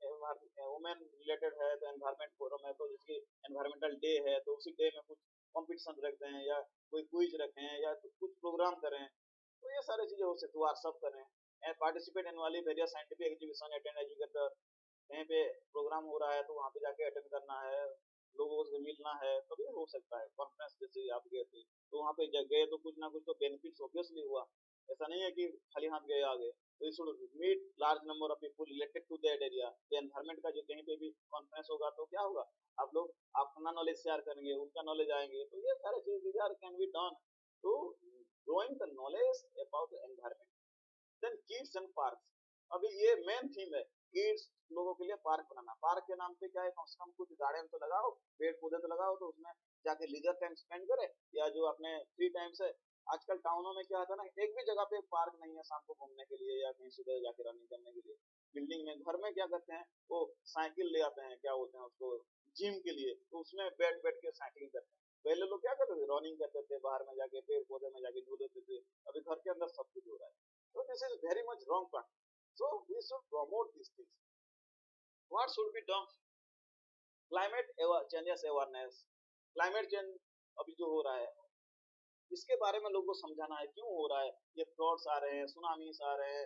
वुमेन रिलेटेड है तो एनवायरमेंट फोरम है, तो जिसकी एनवायरमेंटल डे है तो उसी डे में कुछ कंपटीशन रखते हैं या कोई क्विज रखें या तो कुछ प्रोग्राम करें. तो ये सारी चीजें हो सकती है. व्हाट्सअप करें, पार्टिसिपेट इन वाली various scientific exhibition, attend educator. कहीं पे प्रोग्राम हो रहा है तो वहाँ पे जाके अटेंड करना है, लोगों से मिलना है, तभी हो सकता है. कॉन्फ्रेंस जैसे आप गए थे तो वहाँ पे गए तो कुछ ना कुछ तो बेनिफिट्स ऑब्वियसली हुआ. ऐसा नहीं है कि खाली हाथ गए आ गए. तो you should meet large number of people related to that area. तो एनवायरमेंट का जो कहीं पे भी कॉन्फ्रेंस होगा तो क्या होगा, आप लोग अपना नॉलेज शेयर करेंगे, उनका नॉलेज आएंगे. तो ये सारे चीज can be done to growing the knowledge about the environment. Then kids and park. अभी ये मेन थीम है, किड्स लोगों के लिए पार्क बनाना. पार्क के नाम पे क्या है, कम से कम कुछ गार्डन तो लगाओ, पेड़ पौधे तो लगाओ, तो उसमें जाके लीजर टाइम स्पेंड करे, या जो अपने फ्री टाइम से. आजकल टाउनों में क्या होता है ना, एक भी जगह पे पार्क नहीं है शाम को घूमने के लिए या कहीं सुबह जाके रनिंग करने के लिए. बिल्डिंग में घर में क्या करते हैं, वो साइकिल ले आते हैं, क्या बोलते हैं उसको, जिम के लिए. तो उसमें बैठ बैठ के साइकिलिंग करते हैं. पहले लोग क्या करते थे, रनिंग करते थे, बाहर में जाके पेड़ पौधे में जाके झूलते थे. अभी घर के अंदर सब कुछ हो रहा है. So this is very much wrong part. So we should promote these things. What should be done? Climate changes awareness. Climate change अभी जो हो रहा है इसके बारे में लोगों को समझाना है, क्यों हो रहा है. ये फ्लड्स आ रहे हैं, सुनामीस आ रहे हैं,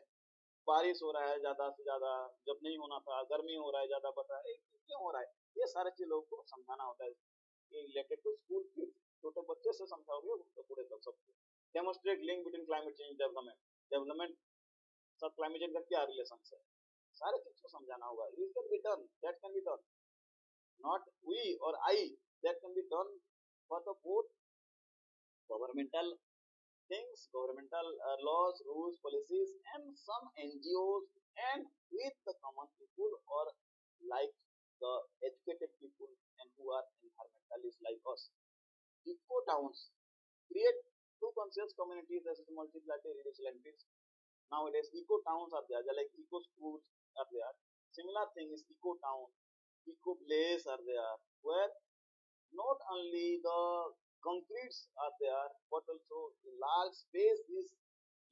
बारिश हो रहा है ज्यादा से ज्यादा, जब नहीं होना था, गर्मी हो रहा है ज्यादा, बता है क्यों हो रहा है. ये सारे चीज लोगों को समझाना होता है. ये रिलेटेड टू स्कूल की छोटे बच्चे से समझाओगे तो पूरे तक सबको. Demonstrate link between climate change development सब क्लाइमेट चेंज का क्या रिलेशन है, सारे चीज को समझाना होगा. It can be done, that can be done, not we और I, that can be done for the both governmental things, governmental laws, rules, policies, and some NGOs, and with the common people or like the educated people and who are environmentalists like us. Eco towns create two conscious communities as multiply residential entities. Nowadays, eco towns are there, like eco schools are there. Similar thing is eco town, eco place are there, where not only the concretes are there, but also large space is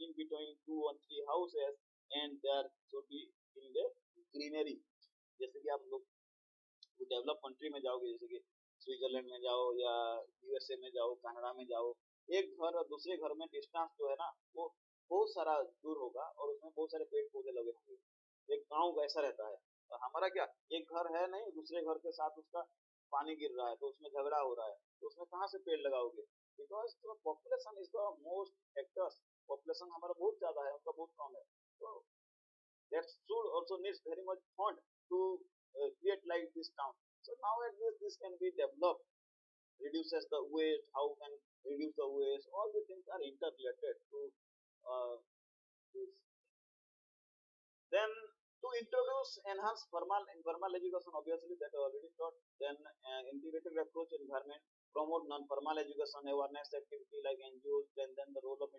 in between two or three houses, and there should be in the greenery. जैसे कि आप लोग develop country में जाओगे, जैसे कि Switzerland में जाओ या यूएसए में जाओ, कनाडा में जाओ, एक घर और दूसरे घर में डिस्टेंस जो है ना वो बहुत सारा दूर होगा और उसमें बहुत सारे पेड़ पौधे लगे होंगे. एक गांव ऐसा रहता है. और हमारा क्या, एक घर है नहीं, दूसरे घर के साथ उसका पानी गिर रहा है तो उसमें झगड़ा हो रहा है, तो उसमें कहाँ से पेड़ लगाओगे. Because population is the most factors. Population हमारा बहुत ज्यादा है, उनका बहुत कम है. तो that should also needs very much fund to create like this town. So now at least this can be developed, reduces the waste, how can reduce the waste, all the things are interrelated to this. Then To introduce enhanced formal informal education, obviously that I already taught. Then integrated approach environment, promote non-formal education awareness activity like NGOs. Then the role of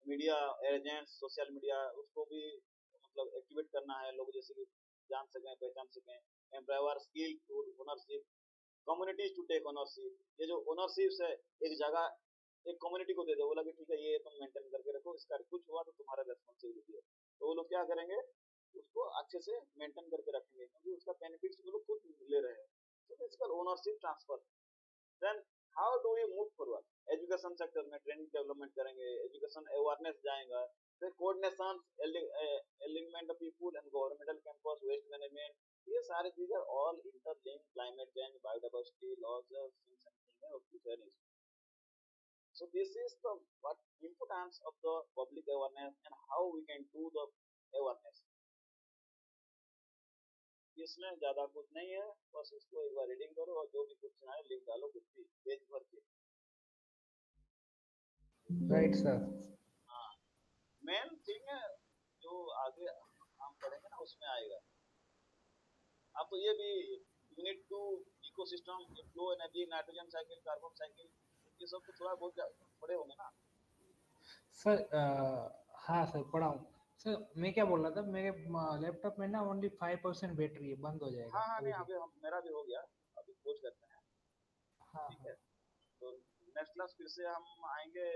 media agents, social media, उसको भी मतलब activate करना है, लोग जैसे कि जान सकें, पहचान सकें. Empower skill to ownership, communities to take ownership. ये जो ओनरशिप है, एक जगह एक कम्युनिटी को दे दो, बोला कि ठीक है ये तुम मेंटेन करके रखो, इसका कुछ हुआ तो तुम्हारा रेस्पॉन्सिबिलिटी है. तो वो लोग क्या करेंगे, उसको अच्छे से मेंटेन करके रखेंगे, क्योंकि उसका बेनिफिट्स वो लोग खुद ले रहे हैं. तो इसका ownership transfer. Then how do we move forward. Education sector में ट्रेनिंग डेवलपमेंट करेंगे, एजुकेशन अवेयरनेस जाएगा, फिर coordination, element of people and governmental campus, waste management. ये सारी चीजें all interlink, climate change, biodiversity, loss of future. So this is the what importance of the public awareness and how we can do the awareness. इसमें ज्यादा कुछ नहीं है, बस इसको एक बार रीडिंग करो और जो भी कुछ है लिख डालो कुछ भी पेज भर के. Right sir. हाँ, मेन थिंग है जो आगे हम पढ़ेंगे ना उसमें आएगा. अब तो ये भी unit two ecosystem, flow energy, nitrogen cycle, carbon cycle, ये सब तो थोड़ा बहुत पढ़े होंगे ना सर. हाँ सर, पढ़ा हूँ. सर मैं क्या बोल रहा था, मेरे लैपटॉप में ना ओनली 5% बैटरी है, बंद हो जाएगा हाँ हाँ कभी नहीं भी. अभी मेरा भी हो गया, अभी खोज करते हैं. हाँ ठीक हाँ. है, तो नेक्स्ट क्लास फिर से हम आएंगे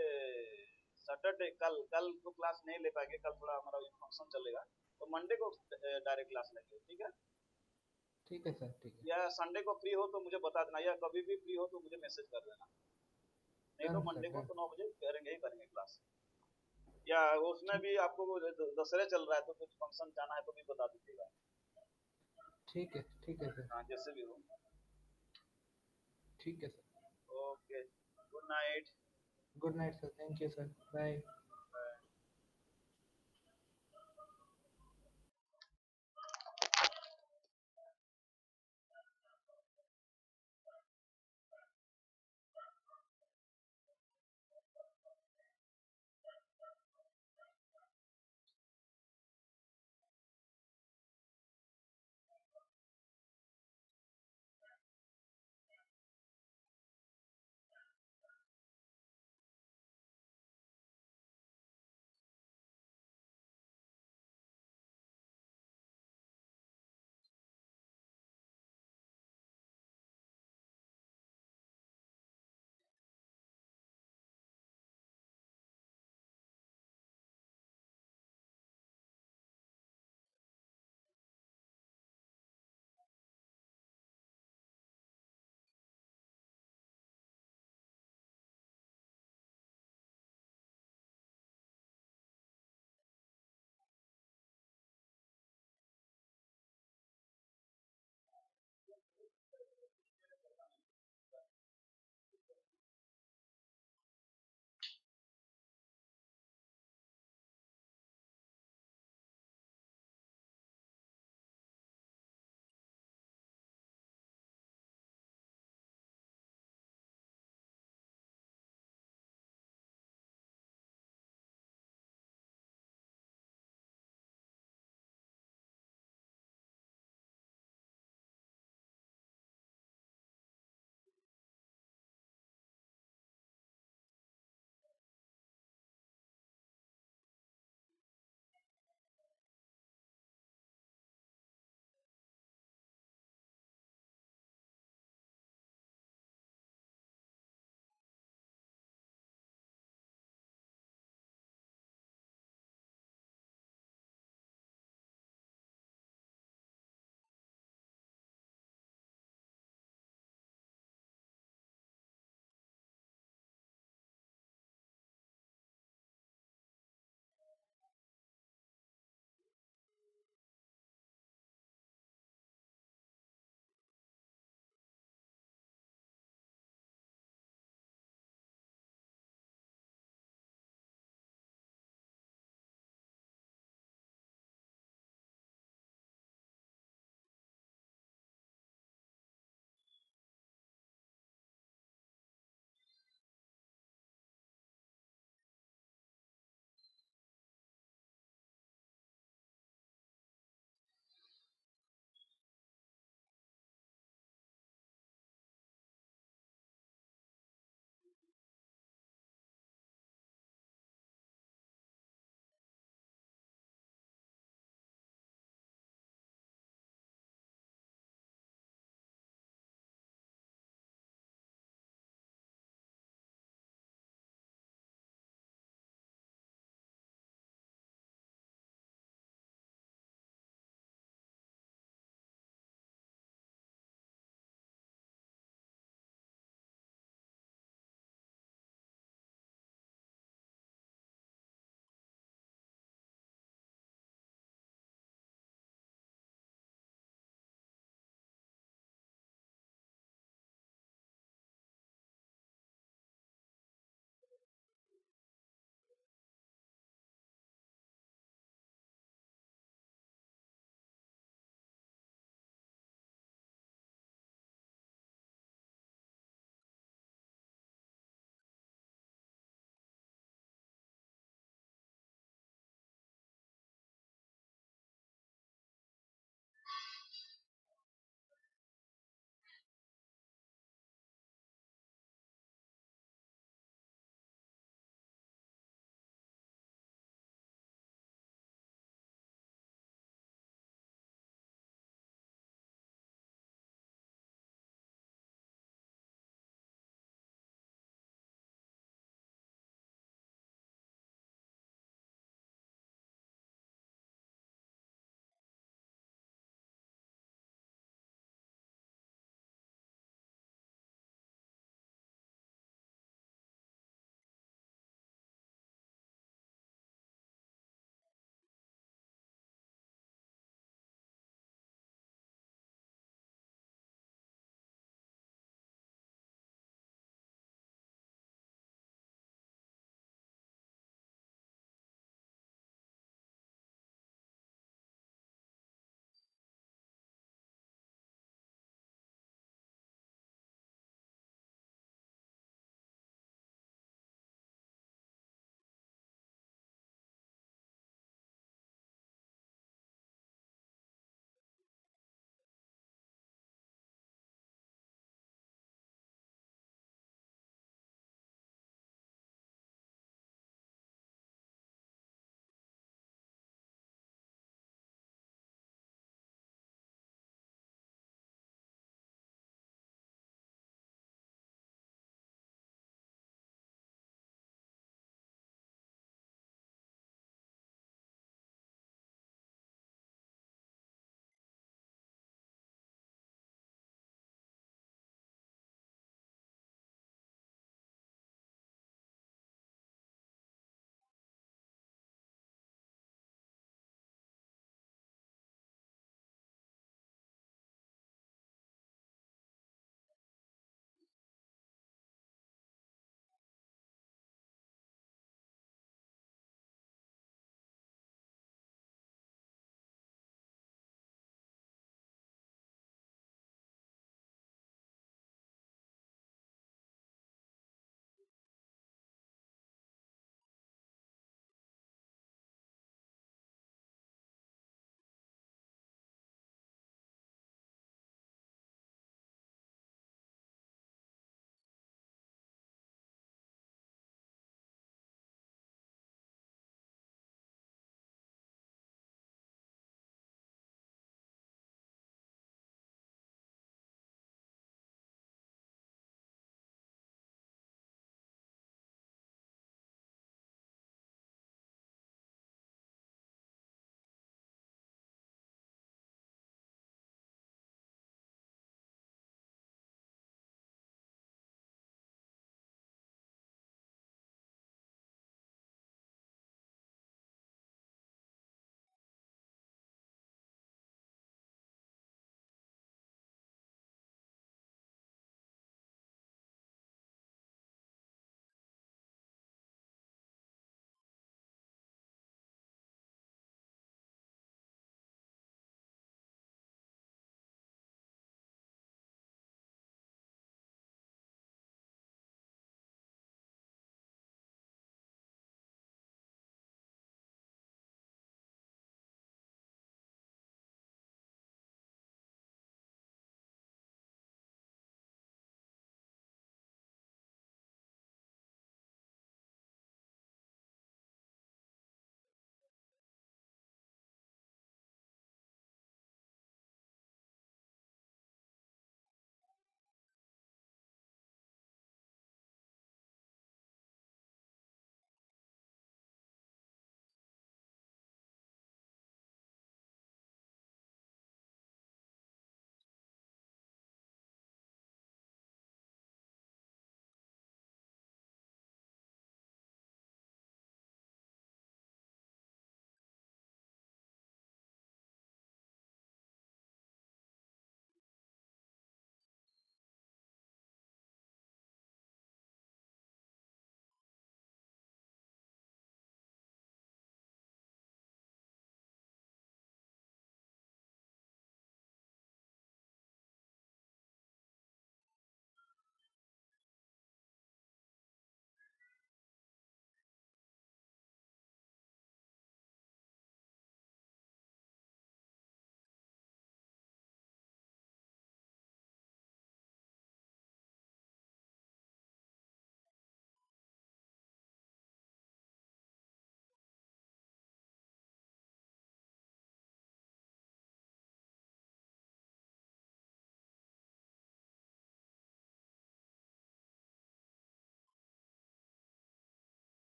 सैटरडे. कल कल को क्लास नहीं ले पाएंगे, कल थोड़ा हमारा फंक्शन चलेगा, तो मंडे को डायरेक्ट क्लास लेंगे. ठीक है, ठीक है सर, ठीक है. या संडे को फ्री हो तो मुझे बता देना, या कभी भी फ्री हो तो मुझे मैसेज कर देना. नहीं तो डन सर, मंडे को डन. तो 9 बजे करेंगे ही करेंगे क्लास. या उसमें भी आपको दशहरा चल रहा है तो कुछ फंक्शन जाना है तो भी बता दीजिएगा. ठीक है, ठीक है सर. हाँ जैसे भी हो. ठीक है sir. Okay, good night. Good night sir. Thank you sir. Bye.